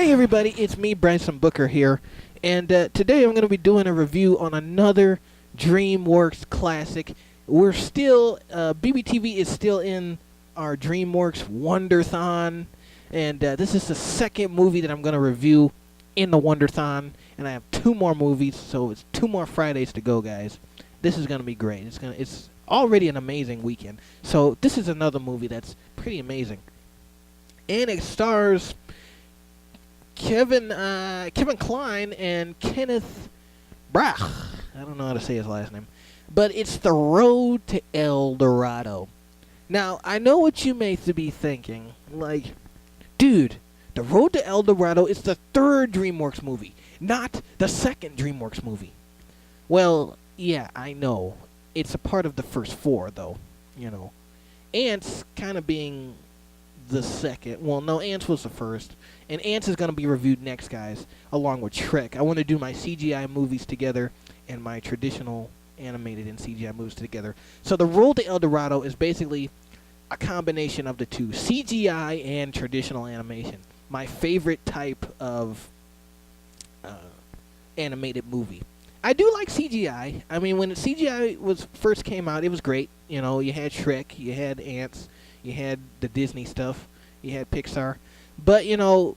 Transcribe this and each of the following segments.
Hey everybody, it's me, Bryson Booker here, and today I'm going to be doing a review on another Dreamworks classic. We're still, BBTV is still in our Dreamworks Wonderthon, and this is the second movie that I'm going to review in the Wonderthon, and I have two more movies, so it's two more Fridays to go, guys. This is going to be great. It's already an amazing weekend, so this is another movie that's pretty amazing, and it stars Kevin Kline and Kenneth Brach. I don't know how to say his last name. But it's The Road to El Dorado. Now, I know what you may be thinking. Like, dude, The Road to El Dorado is the third DreamWorks movie, not the second DreamWorks movie. Well, yeah, I know. It's a part of the first four, though. You know. Ants kind of being the second. Well, no, Ants was the first. And Ants is going to be reviewed next, guys, along with Shrek. I want to do my CGI movies together and my traditional animated and CGI movies together. So The Road to El Dorado is basically a combination of the two, CGI and traditional animation. My favorite type of animated movie. I do like CGI. I mean, when CGI first came out, it was great. You know, you had Shrek, you had Ants, you had the Disney stuff, you had Pixar. But, you know,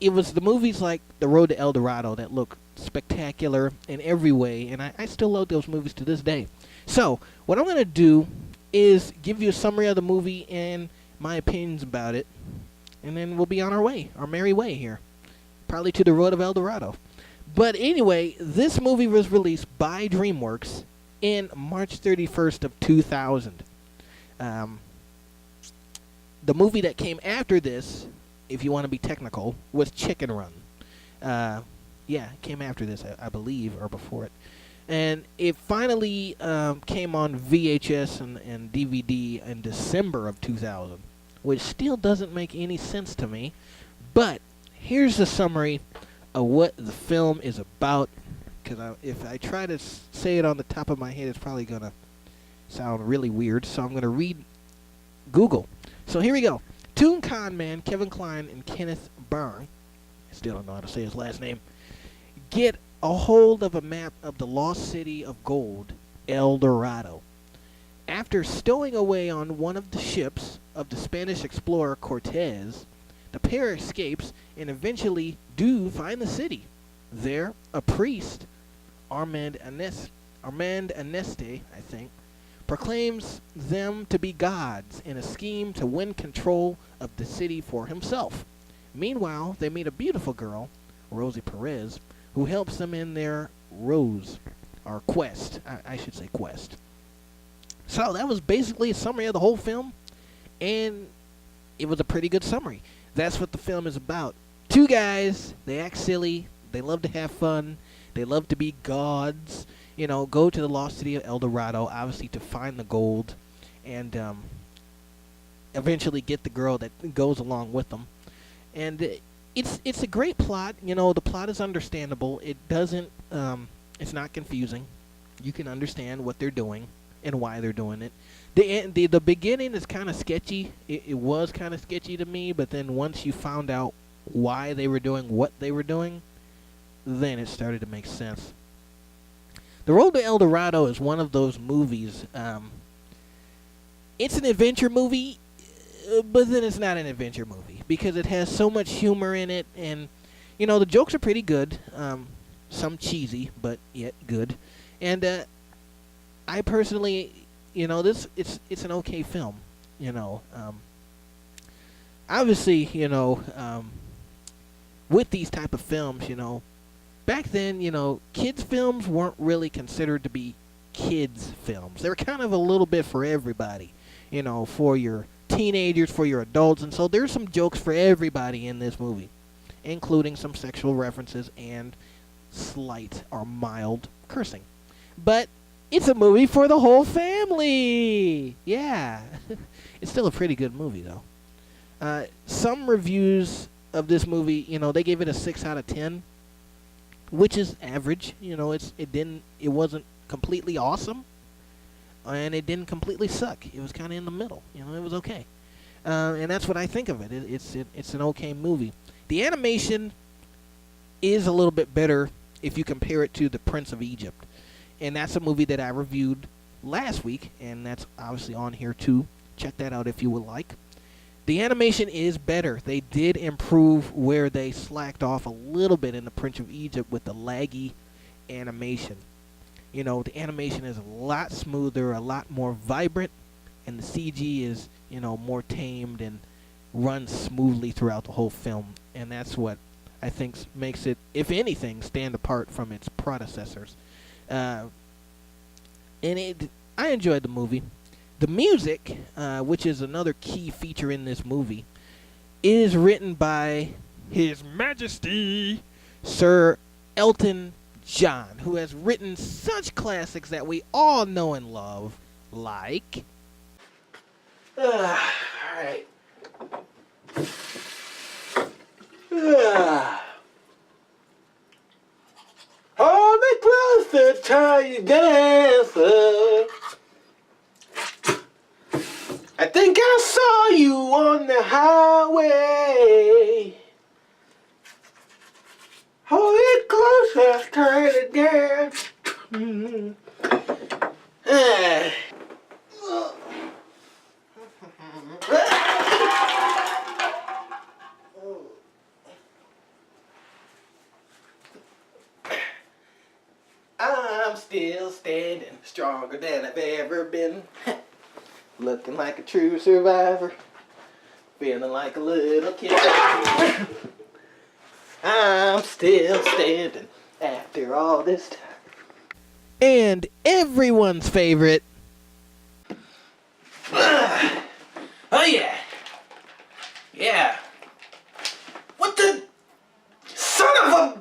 it was the movies like The Road to El Dorado that look spectacular in every way, and I still love those movies to this day. So, what I'm going to do is give you a summary of the movie and my opinions about it, and then we'll be on our merry way here, probably to The Road of El Dorado. But anyway, this movie was released by DreamWorks in March 31st of 2000. The movie that came after this, if you want to be technical, was Chicken Run. Yeah, it came after this, I believe, or before it. And it finally came on VHS and DVD in December of 2000, which still doesn't make any sense to me. But here's the summary of what the film is about, because if I try to say it on the top of my head, it's probably going to sound really weird. So I'm going to read Google. So here we go. Toon Con Man, Kevin Kline, and Kenneth Brach, I still don't know how to say his last name, get a hold of a map of the lost city of gold, El Dorado. After stowing away on one of the ships of the Spanish explorer Cortez, the pair escapes and eventually do find the city. There, a priest, Armand Aneste, I think, proclaims them to be gods in a scheme to win control of the city for himself. Meanwhile, they meet a beautiful girl, Rosie Perez, who helps them in their quest. I should say quest. So that was basically a summary of the whole film, and it was a pretty good summary. That's what the film is about. Two guys, they act silly, they love to have fun, they love to be gods. You know, go to the lost city of El Dorado, obviously to find the gold, and eventually get the girl that goes along with them. And it's a great plot. You know, the plot is understandable. It doesn't. It's not confusing. You can understand what they're doing and why they're doing it. The beginning is kind of sketchy. It was kind of sketchy to me, but then once you found out why they were doing what they were doing, then it started to make sense. The Road to El Dorado is one of those movies. It's an adventure movie, but then it's not an adventure movie because it has so much humor in it, and you know the jokes are pretty good. Some cheesy, but yet good. And I personally, you know, it's an okay film. You know, obviously, you know, with these type of films, you know. Back then, you know, kids' films weren't really considered to be kids' films. They were kind of a little bit for everybody, you know, for your teenagers, for your adults. And so there's some jokes for everybody in this movie, including some sexual references and slight or mild cursing. But it's a movie for the whole family. Yeah. It's still a pretty good movie, though. Some reviews of this movie, you know, they gave it a 6 out of 10. Which is average. You know, it wasn't completely awesome, and it didn't completely suck. It was kind of in the middle. You know, it was okay, and that's what I think of it. It's an okay movie. The animation is a little bit better if you compare it to The Prince of Egypt. And that's a movie that I reviewed last week, and that's obviously on here too. Check that out if you would like. The animation is better. They did improve where they slacked off a little bit in The Prince of Egypt with the laggy animation. You know, the animation is a lot smoother, a lot more vibrant, and the CG is, you know, more tamed and runs smoothly throughout the whole film. And that's what I think makes it, if anything, stand apart from its predecessors. I enjoyed the movie. The music, which is another key feature in this movie, is written by His Majesty Sir Elton John, who has written such classics that we all know and love, like... Alright. Hold me closer, tiny dancer. I think I saw you on the highway. Hold it closer, tiny dancer. I'm still standing, stronger than I've ever been. Looking like a true survivor, feeling like a little kid. I'm still standing after all this time. And everyone's favorite. Oh yeah. Yeah. What the? Son of a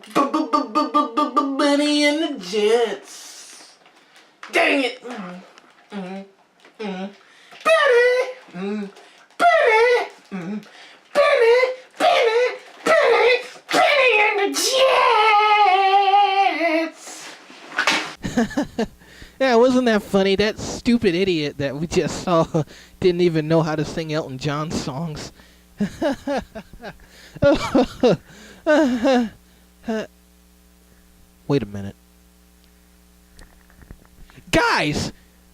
Benny and the Jets. Dang it. Benny. Benny and the Jets. Yeah, wasn't that funny? That stupid idiot that we just saw didn't even know how to sing Elton John songs. Wait a minute. Guys,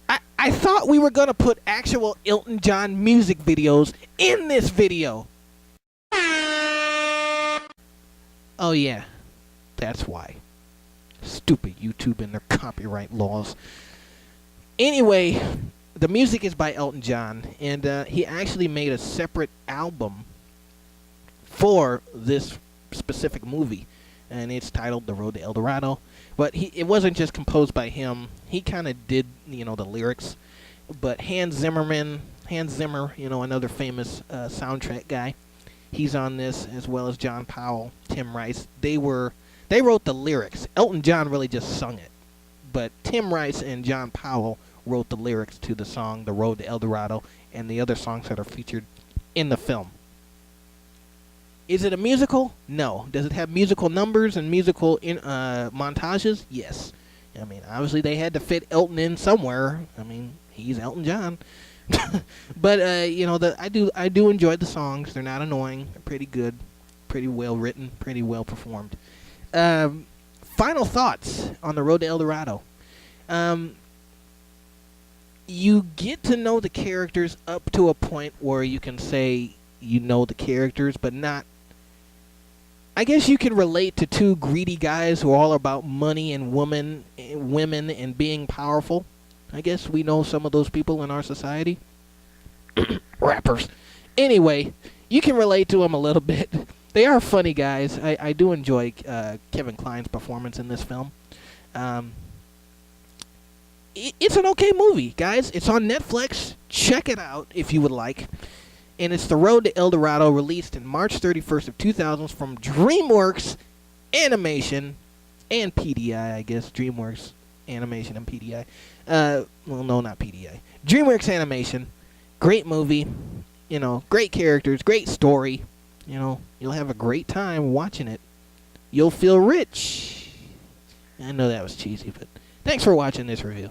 I thought we were going to put actual Elton John music videos in this video. Oh yeah, that's why. Stupid YouTube and their copyright laws. Anyway, the music is by Elton John, and he actually made a separate album for this specific movie, and it's titled The Road to El Dorado. But it wasn't just composed by him. He kind of did, you know, the lyrics. But Hans Zimmer, you know, another famous soundtrack guy, he's on this, as well as John Powell, Tim Rice. They wrote the lyrics. Elton John really just sung it. But Tim Rice and John Powell wrote the lyrics to the song The Road to El Dorado and the other songs that are featured in the film. Is it a musical? No. Does it have musical numbers and musical montages? Yes. I mean, obviously they had to fit Elton in somewhere. I mean, he's Elton John. But you know, I do enjoy the songs. They're not annoying. They're pretty good, pretty well written, pretty well performed. Final thoughts on The Road to El Dorado. You get to know the characters up to a point where you can say you know the characters, but not. I guess you can relate to two greedy guys who are all about money and women and being powerful. I guess we know some of those people in our society. Rappers. Anyway, you can relate to them a little bit. They are funny guys. I do enjoy Kevin Kline's performance in this film. It's an okay movie, guys. It's on Netflix. Check it out if you would like. And it's The Road to El Dorado, released in March 31st of 2000 from Dreamworks Animation and PDI, I guess. Dreamworks Animation and PDI. Well, no, not PDI. Dreamworks Animation. Great movie. You know, great characters, great story. You know, you'll have a great time watching it. You'll feel rich. I know that was cheesy, but thanks for watching this review.